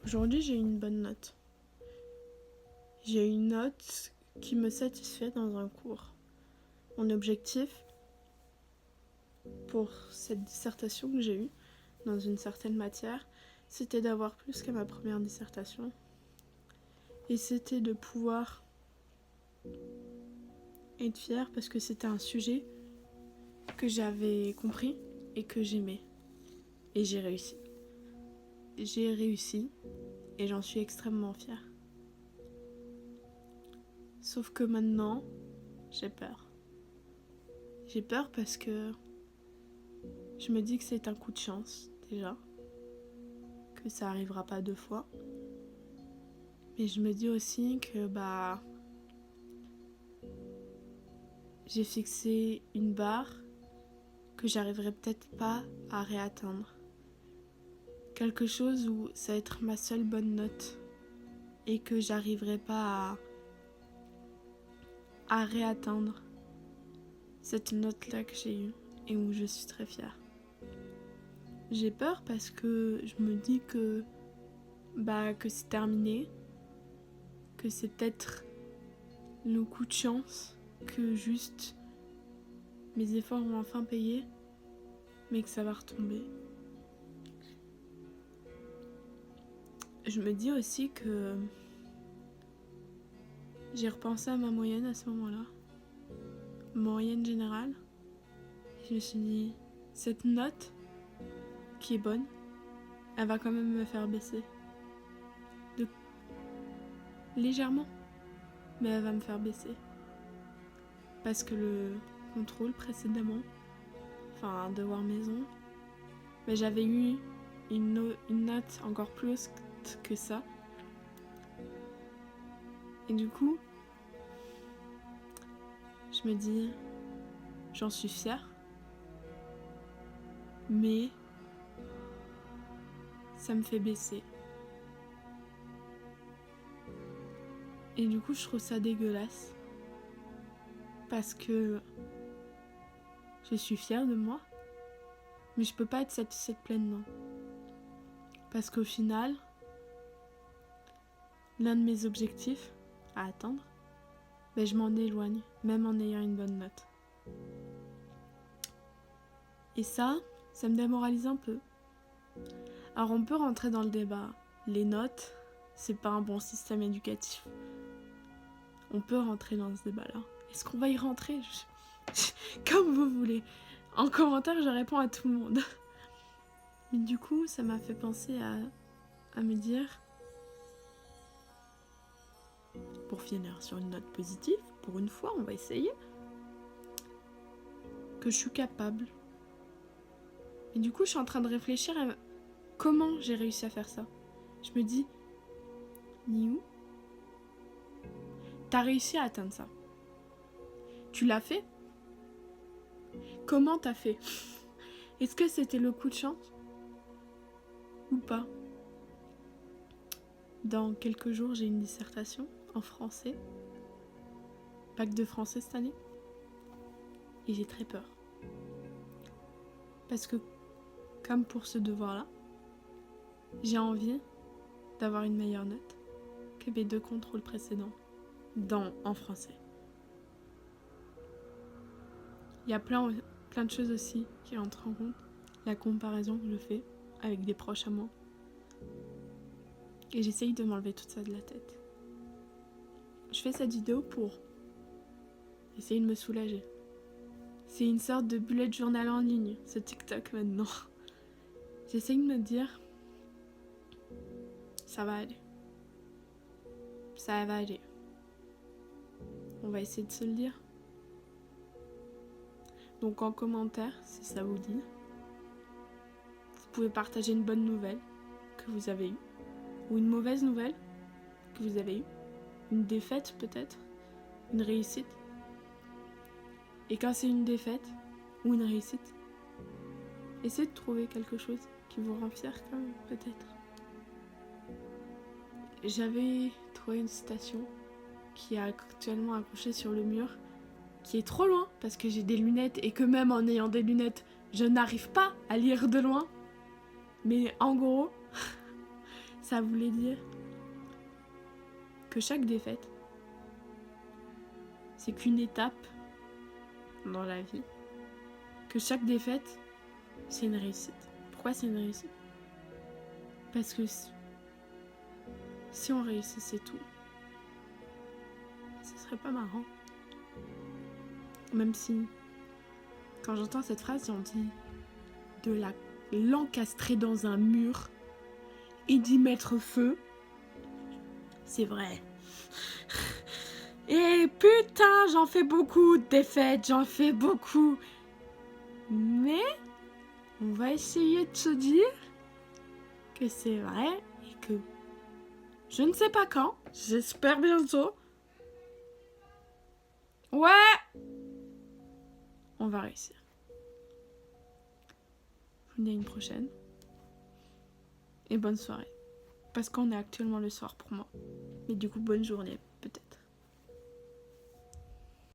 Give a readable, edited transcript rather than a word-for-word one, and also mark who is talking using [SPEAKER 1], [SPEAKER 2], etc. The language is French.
[SPEAKER 1] Aujourd'hui, j'ai eu une bonne note. J'ai eu une note qui me satisfait dans un cours. Mon objectif pour cette dissertation que j'ai eue dans une certaine matière, c'était d'avoir plus qu'à ma première dissertation. Et c'était de pouvoir être fière parce que c'était un sujet que j'avais compris et que j'aimais. Et j'ai réussi. J'ai réussi et j'en suis extrêmement fière. Sauf que maintenant, j'ai peur. J'ai peur parce que je me dis que c'est un coup de chance, déjà. Que ça arrivera pas 2 fois. Mais je me dis aussi que j'ai fixé une barre que j'arriverai peut-être pas à réatteindre. Quelque chose où ça va être ma seule bonne note et que j'arriverai pas à réatteindre cette note-là que j'ai eue et où je suis très fière. J'ai peur parce que je me dis que c'est terminé, que c'est peut-être le coup de chance, que juste mes efforts vont enfin payer, mais que ça va retomber. Je me dis aussi que j'ai repensé à ma moyenne à ce moment-là, moyenne générale. Je me suis dit, cette note qui est bonne, elle va quand même me faire baisser. Légèrement, mais elle va me faire baisser. Parce que le contrôle précédemment, enfin devoir maison, j'avais eu une note encore plus que ça. Et du coup, je me dis, j'en suis fière, mais ça me fait baisser. Et du coup, je trouve ça dégueulasse. Parce que je suis fière de moi, mais je peux pas être satisfaite pleinement. Parce qu'au final, l'un de mes objectifs à atteindre, je m'en éloigne, même en ayant une bonne note. Et ça me démoralise un peu. Alors on peut rentrer dans le débat. Les notes, c'est pas un bon système éducatif. On peut rentrer dans ce débat-là. Est-ce qu'on va y rentrer ? Comme vous voulez. En commentaire, je réponds à tout le monde. Mais du coup, ça m'a fait penser à me dire, pour finir sur une note positive, pour une fois, on va essayer, que je suis capable. Et du coup, je suis en train de réfléchir à comment j'ai réussi à faire ça. Je me dis, Niou, t'as réussi à atteindre ça. Tu l'as fait ? Comment t'as fait ? Est-ce que c'était le coup de chance ? Ou pas ? Dans quelques jours, j'ai une dissertation en français. Bac de français cette année. Et j'ai très peur. Parce que, comme pour ce devoir-là, j'ai envie d'avoir une meilleure note que mes 2 contrôles précédents en français. Il y a plein de choses aussi qui entrent en compte. La comparaison que je fais avec des proches à moi. Et j'essaye de m'enlever tout ça de la tête. Je fais cette vidéo pour essayer de me soulager. C'est une sorte de bullet journal en ligne, ce TikTok maintenant. J'essaye de me dire, ça va aller. Ça va aller. On va essayer de se le dire. Donc en commentaire, si ça vous dit, vous pouvez partager une bonne nouvelle que vous avez eue, ou une mauvaise nouvelle que vous avez eue, une défaite peut-être, une réussite. Et quand c'est une défaite ou une réussite, essayez de trouver quelque chose qui vous rend fier quand même, peut-être. J'avais trouvé une citation qui est actuellement accrochée sur le mur, qui est trop loin parce que j'ai des lunettes et que même en ayant des lunettes, je n'arrive pas à lire de loin. Mais en gros, Ça voulait dire que chaque défaite, c'est qu'une étape dans la vie. Que chaque défaite, c'est une réussite. Pourquoi c'est une réussite? Parce que si on réussissait tout, ce serait pas marrant. Même si, quand j'entends cette phrase, on dit de l'encastrer dans un mur et d'y mettre feu, c'est vrai. Et putain, j'en fais beaucoup de défaites, j'en fais beaucoup. Mais on va essayer de se dire que c'est vrai et que je ne sais pas quand, j'espère bientôt. Ouais, on va réussir. Je vous dis à une prochaine. Et bonne soirée. Parce qu'on est actuellement le soir pour moi. Mais du coup, bonne journée.